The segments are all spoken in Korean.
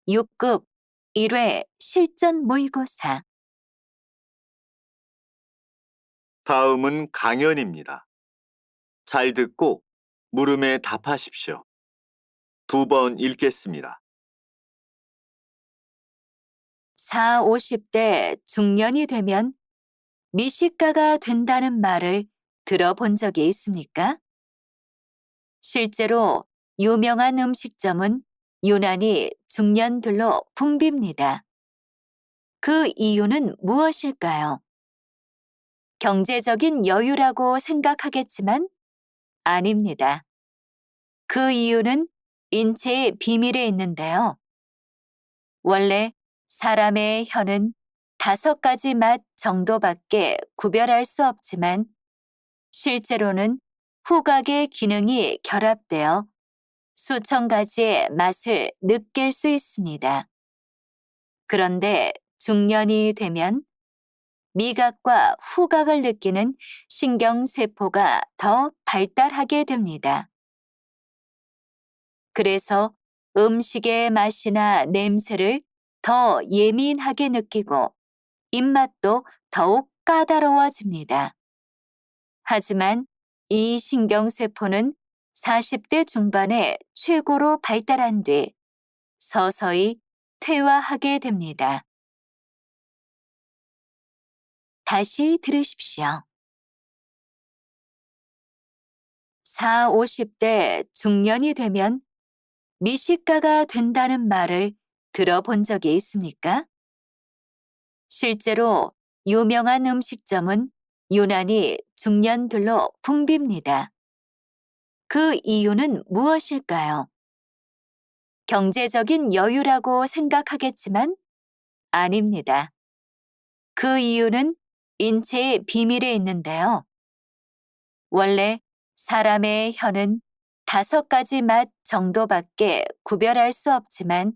6급 1회 실전 모의고사. 다음은 강연입니다. 잘 듣고 물음에 답하십시오. 2번 읽겠습니다. 4, 50대 중년이 되면 미식가가 된다는 말을 들어본 적이 있습니까? 실제로 유명한 음식점은 유난히 중년들로 붐빕니다. 그 이유는 무엇일까요? 경제적인 여유라고 생각하겠지만 아닙니다. 그 이유는 인체의 비밀에 있는데요. 원래 사람의 혀는 5가지 맛 정도밖에 구별할 수 없지만 실제로는 후각의 기능이 결합되어 수천 가지의 맛을 느낄 수 있습니다. 그런데 중년이 되면 미각과 후각을 느끼는 신경세포가 더 발달하게 됩니다. 그래서 음식의 맛이나 냄새를 더 예민하게 느끼고 입맛도 더욱 까다로워집니다. 하지만 이 신경세포는 40대 중반에 최고로 발달한 뒤 서서히 퇴화하게 됩니다. 다시 들으십시오. 4, 50대 중년이 되면 미식가가 된다는 말을 들어본 적이 있습니까? 실제로 유명한 음식점은 유난히 중년들로 붐빕니다. 그 이유는 무엇일까요? 경제적인 여유라고 생각하겠지만 아닙니다. 그 이유는 인체의 비밀에 있는데요. 원래 사람의 혀는 5가지 맛 정도밖에 구별할 수 없지만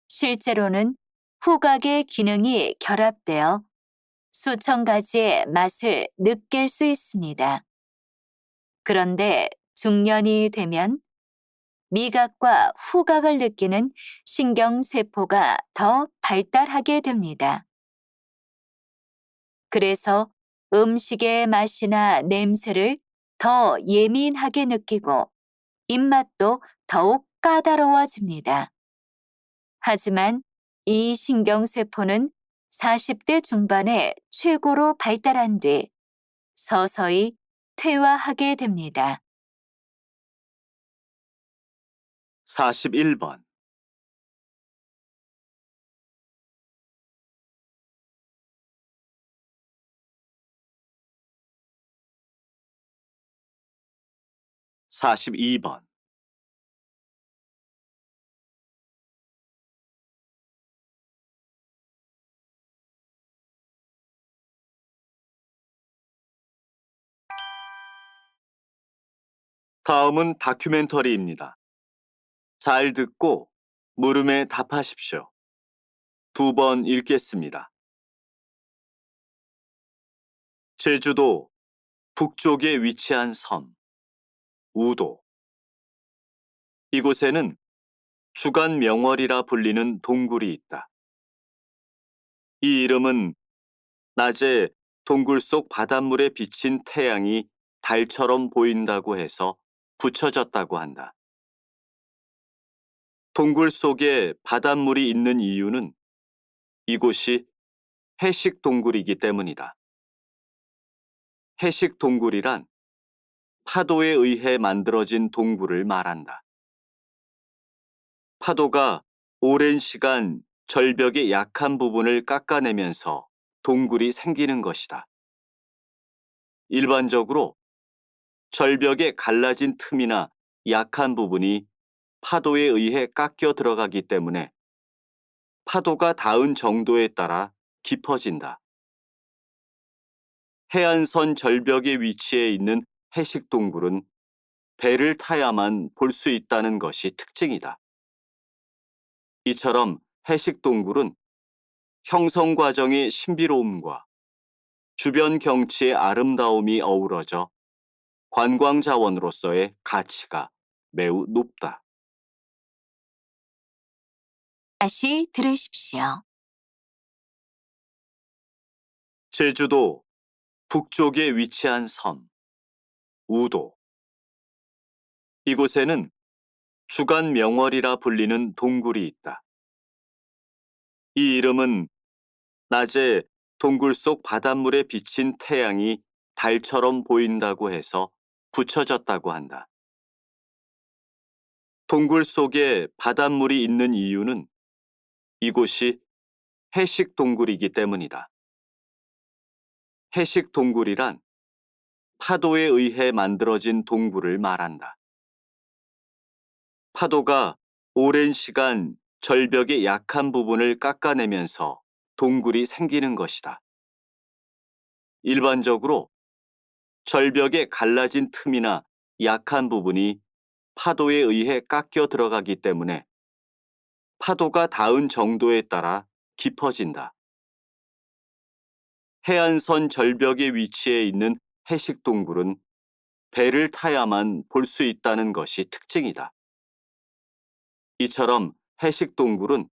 실제로는 후각의 기능이 결합되어 수천 가지의 맛을 느낄 수 있습니다. 그런데 중년이 되면 미각과 후각을 느끼는 신경세포가 더 발달하게 됩니다. 그래서 음식의 맛이나 냄새를 더 예민하게 느끼고 입맛도 더욱 까다로워집니다. 하지만 이 신경세포는 40대 중반에 최고로 발달한 뒤 서서히 퇴화하게 됩니다. 41번. 42번. 다음은 다큐멘터리입니다. 잘 듣고 물음에 답하십시오. 2번 읽겠습니다. 제주도 북쪽에 위치한 섬, 우도. 이곳에는 주간 명월이라 불리는 동굴이 있다. 이 이름은 낮에 동굴 속 바닷물에 비친 태양이 달처럼 보인다고 해서 붙여졌다고 한다. 동굴 속에 바닷물이 있는 이유는 이곳이 해식 동굴이기 때문이다. 해식 동굴이란 파도에 의해 만들어진 동굴을 말한다. 파도가 오랜 시간 절벽의 약한 부분을 깎아내면서 동굴이 생기는 것이다. 일반적으로 절벽에 갈라진 틈이나 약한 부분이 파도에 의해 깎여 들어가기 때문에 파도가 닿은 정도에 따라 깊어진다. 해안선 절벽에 위치해 있는 해식 동굴은 배를 타야만 볼 수 있다는 것이 특징이다. 이처럼 해식 동굴은 형성 과정의 신비로움과 주변 경치의 아름다움이 어우러져 관광 자원으로서의 가치가 매우 높다. 다시 들으십시오. 제주도 북쪽에 위치한 섬, 우도. 이곳에는 주간 명월이라 불리는 동굴이 있다. 이 이름은 낮에 동굴 속 바닷물에 비친 태양이 달처럼 보인다고 해서 붙여졌다고 한다. 동굴 속에 바닷물이 있는 이유는 이곳이 해식 동굴이기 때문이다. 해식 동굴이란 파도에 의해 만들어진 동굴을 말한다. 파도가 오랜 시간 절벽의 약한 부분을 깎아내면서 동굴이 생기는 것이다. 일반적으로 절벽에 갈라진 틈이나 약한 부분이 파도에 의해 깎여 들어가기 때문에 파도가 닿은 정도에 따라 깊어진다. 해안선 절벽에 위치해 있는 해식 동굴은 배를 타야만 볼 수 있다는 것이 특징이다. 이처럼 해식 동굴은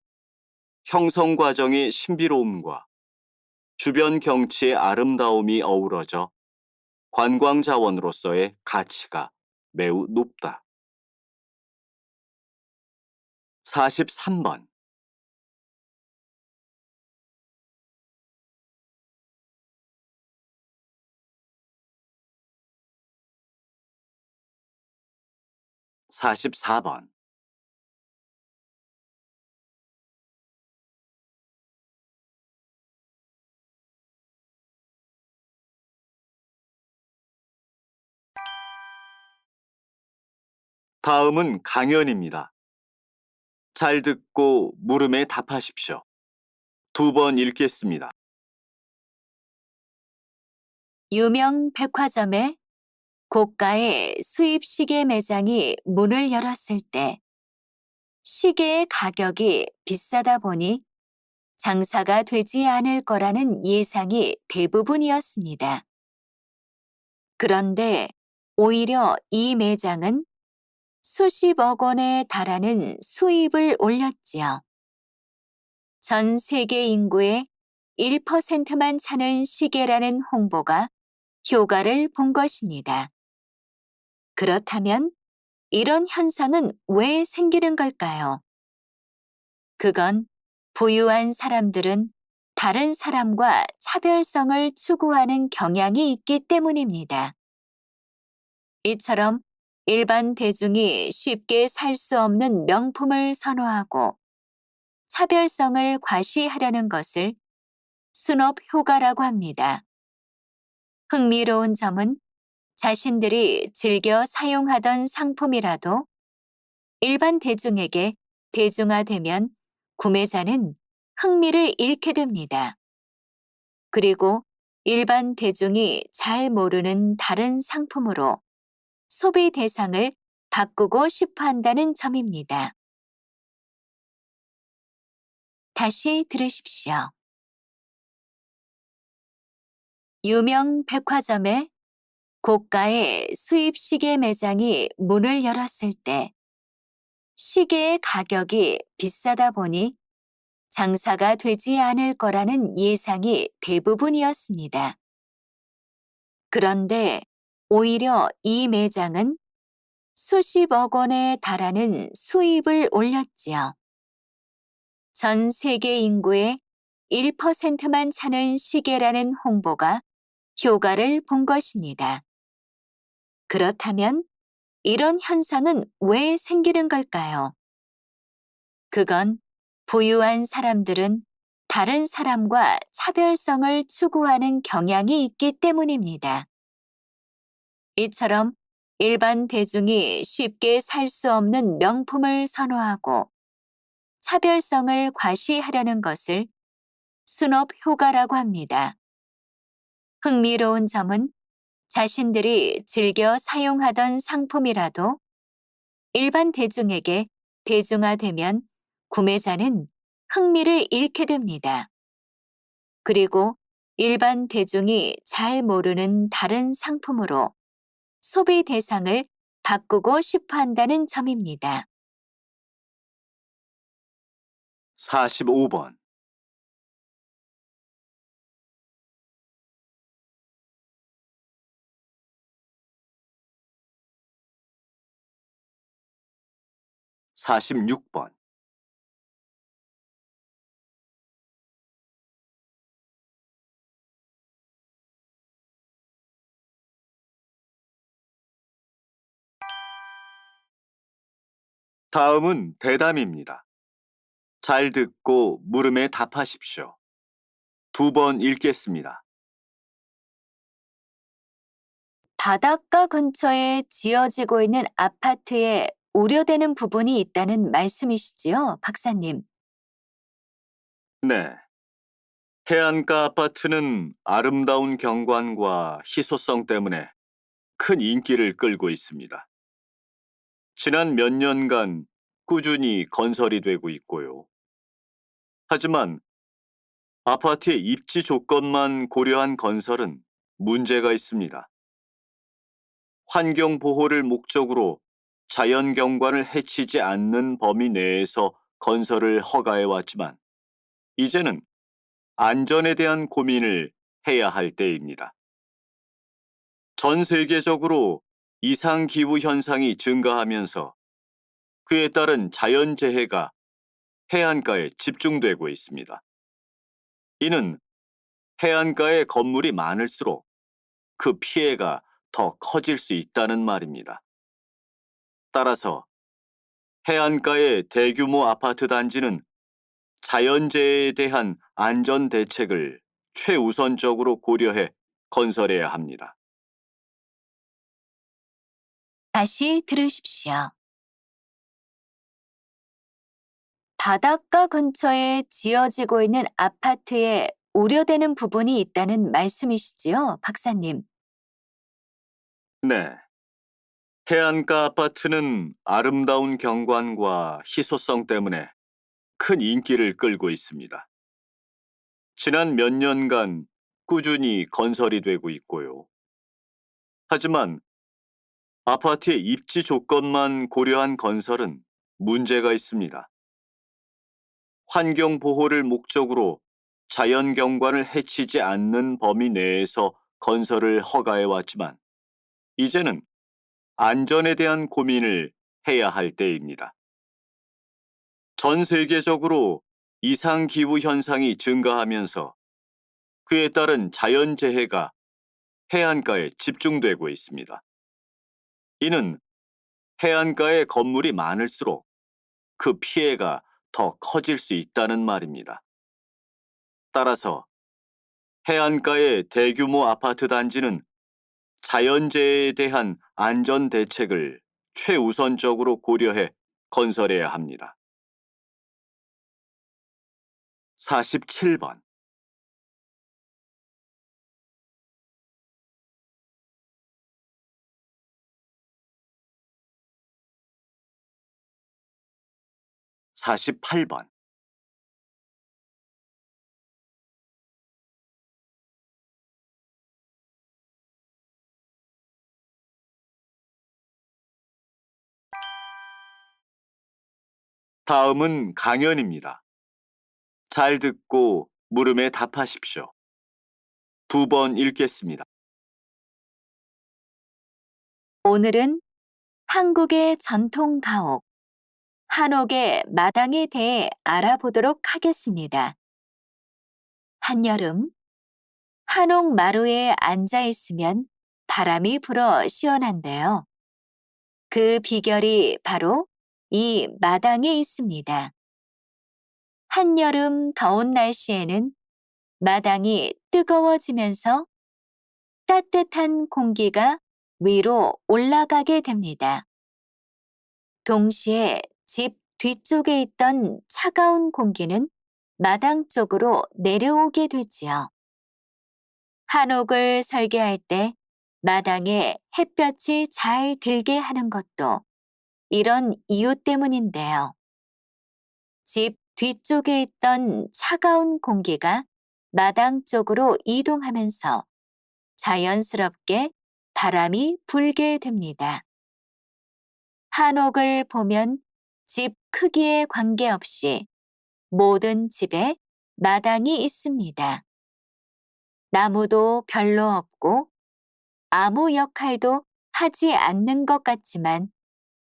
형성 과정의 신비로움과 주변 경치의 아름다움이 어우러져 관광 자원으로서의 가치가 매우 높다. 43번. 사십사 번. 다음은 강연입니다. 잘 듣고 물음에 답하십시오. 2번 읽겠습니다. 유명 백화점에 고가의 수입 시계 매장이 문을 열었을 때 시계의 가격이 비싸다 보니 장사가 되지 않을 거라는 예상이 대부분이었습니다. 그런데 오히려 이 매장은 수십억 원에 달하는 수입을 올렸지요. 전 세계 인구의 1%만 차는 시계라는 홍보가 효과를 본 것입니다. 그렇다면 이런 현상은 왜 생기는 걸까요? 그건 부유한 사람들은 다른 사람과 차별성을 추구하는 경향이 있기 때문입니다. 이처럼 일반 대중이 쉽게 살 수 없는 명품을 선호하고 차별성을 과시하려는 것을 순업 효과라고 합니다. 흥미로운 점은 자신들이 즐겨 사용하던 상품이라도 일반 대중에게 대중화되면 구매자는 흥미를 잃게 됩니다. 그리고 일반 대중이 잘 모르는 다른 상품으로 소비 대상을 바꾸고 싶어 한다는 점입니다. 다시 들으십시오. 유명 백화점에 고가의 수입 시계 매장이 문을 열었을 때 시계의 가격이 비싸다 보니 장사가 되지 않을 거라는 예상이 대부분이었습니다. 그런데 오히려 이 매장은 수십억 원에 달하는 수입을 올렸지요. 전 세계 인구의 1%만 차는 시계라는 홍보가 효과를 본 것입니다. 그렇다면 이런 현상은 왜 생기는 걸까요? 그건 부유한 사람들은 다른 사람과 차별성을 추구하는 경향이 있기 때문입니다. 이처럼 일반 대중이 쉽게 살 수 없는 명품을 선호하고 차별성을 과시하려는 것을 순업 효과라고 합니다. 흥미로운 점은 자신들이 즐겨 사용하던 상품이라도 일반 대중에게 대중화되면 구매자는 흥미를 잃게 됩니다. 그리고 일반 대중이 잘 모르는 다른 상품으로 소비 대상을 바꾸고 싶어 한다는 점입니다. 45번. 46번. 다음은 대담입니다. 잘 듣고 물음에 답하십시오. 두 번 읽겠습니다. 바닷가 근처에 지어지고 있는 아파트에 우려되는 부분이 있다는 말씀이시지요, 박사님? 네. 해안가 아파트는 아름다운 경관과 희소성 때문에 큰 인기를 끌고 있습니다. 지난 몇 년간 꾸준히 건설이 되고 있고요. 하지만 아파트의 입지 조건만 고려한 건설은 문제가 있습니다. 환경 보호를 목적으로 자연 경관을 해치지 않는 범위 내에서 건설을 허가해 왔지만 이제는 안전에 대한 고민을 해야 할 때입니다. 전 세계적으로 이상기후 현상이 증가하면서 그에 따른 자연재해가 해안가에 집중되고 있습니다. 이는 해안가에 건물이 많을수록 그 피해가 더 커질 수 있다는 말입니다. 따라서 해안가의 대규모 아파트 단지는 자연재해에 대한 안전 대책을 최우선적으로 고려해 건설해야 합니다. 다시 들으십시오. 바닷가 근처에 지어지고 있는 아파트에 우려되는 부분이 있다는 말씀이시지요, 박사님? 네. 해안가 아파트는 아름다운 경관과 희소성 때문에 큰 인기를 끌고 있습니다. 지난 몇 년간 꾸준히 건설이 되고 있고요. 하지만 아파트의 입지 조건만 고려한 건설은 문제가 있습니다. 환경 보호를 목적으로 자연 경관을 해치지 않는 범위 내에서 건설을 허가해 왔지만 이제는 안전에 대한 고민을 해야 할 때입니다. 전 세계적으로 이상기후 현상이 증가하면서 그에 따른 자연재해가 해안가에 집중되고 있습니다. 이는 해안가에 건물이 많을수록 그 피해가 더 커질 수 있다는 말입니다. 따라서 해안가의 대규모 아파트 단지는 자연재해에 대한 안전 대책을 최우선적으로 고려해 건설해야 합니다. 47번. 48번. 다음은 강연입니다. 잘 듣고 물음에 답하십시오. 두 번 읽겠습니다. 오늘은 한국의 전통 가옥, 한옥의 마당에 대해 알아보도록 하겠습니다. 한여름, 한옥 마루에 앉아 있으면 바람이 불어 시원한데요. 그 비결이 바로 이 마당에 있습니다. 한여름 더운 날씨에는 마당이 뜨거워지면서 따뜻한 공기가 위로 올라가게 됩니다. 동시에 집 뒤쪽에 있던 차가운 공기는 마당 쪽으로 내려오게 되지요. 한옥을 설계할 때 마당에 햇볕이 잘 들게 하는 것도 이런 이유 때문인데요. 집 뒤쪽에 있던 차가운 공기가 마당 쪽으로 이동하면서 자연스럽게 바람이 불게 됩니다. 한옥을 보면 집 크기에 관계없이 모든 집에 마당이 있습니다. 나무도 별로 없고 아무 역할도 하지 않는 것 같지만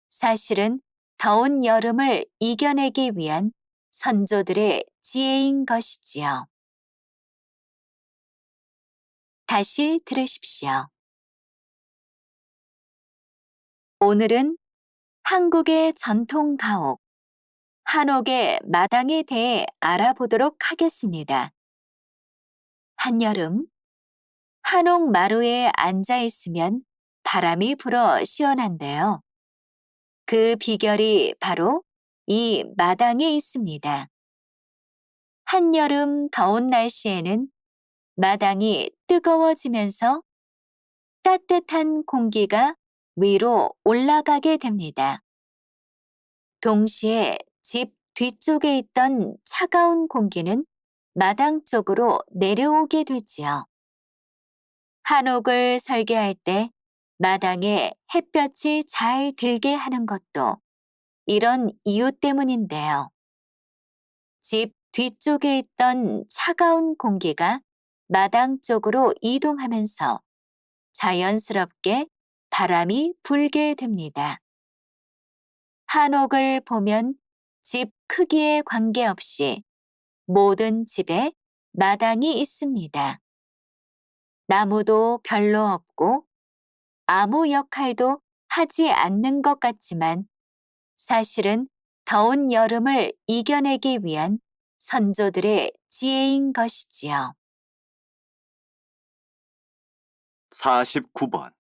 사실은 더운 여름을 이겨내기 위한 선조들의 지혜인 것이지요. 다시 들으십시오. 오늘은 한국의 전통 가옥, 한옥의 마당에 대해 알아보도록 하겠습니다. 한여름, 한옥 마루에 앉아 있으면 바람이 불어 시원한데요. 그 비결이 바로 이 마당에 있습니다. 한여름 더운 날씨에는 마당이 뜨거워지면서 따뜻한 공기가 위로 올라가게 됩니다. 동시에 집 뒤쪽에 있던 차가운 공기는 마당 쪽으로 내려오게 되지요. 한옥을 설계할 때 마당에 햇볕이 잘 들게 하는 것도 이런 이유 때문인데요. 집 뒤쪽에 있던 차가운 공기가 마당 쪽으로 이동하면서 자연스럽게 바람이 불게 됩니다. 한옥을 보면 집 크기에 관계없이 모든 집에 마당이 있습니다. 나무도 별로 없고 아무 역할도 하지 않는 것 같지만 사실은 더운 여름을 이겨내기 위한 선조들의 지혜인 것이지요. 49번.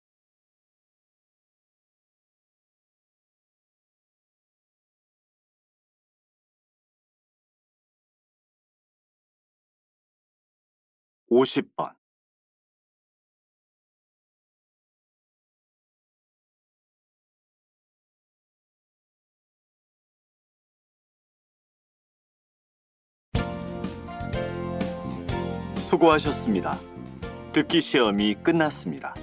오십 번. 수고하셨습니다. 듣기 시험이 끝났습니다.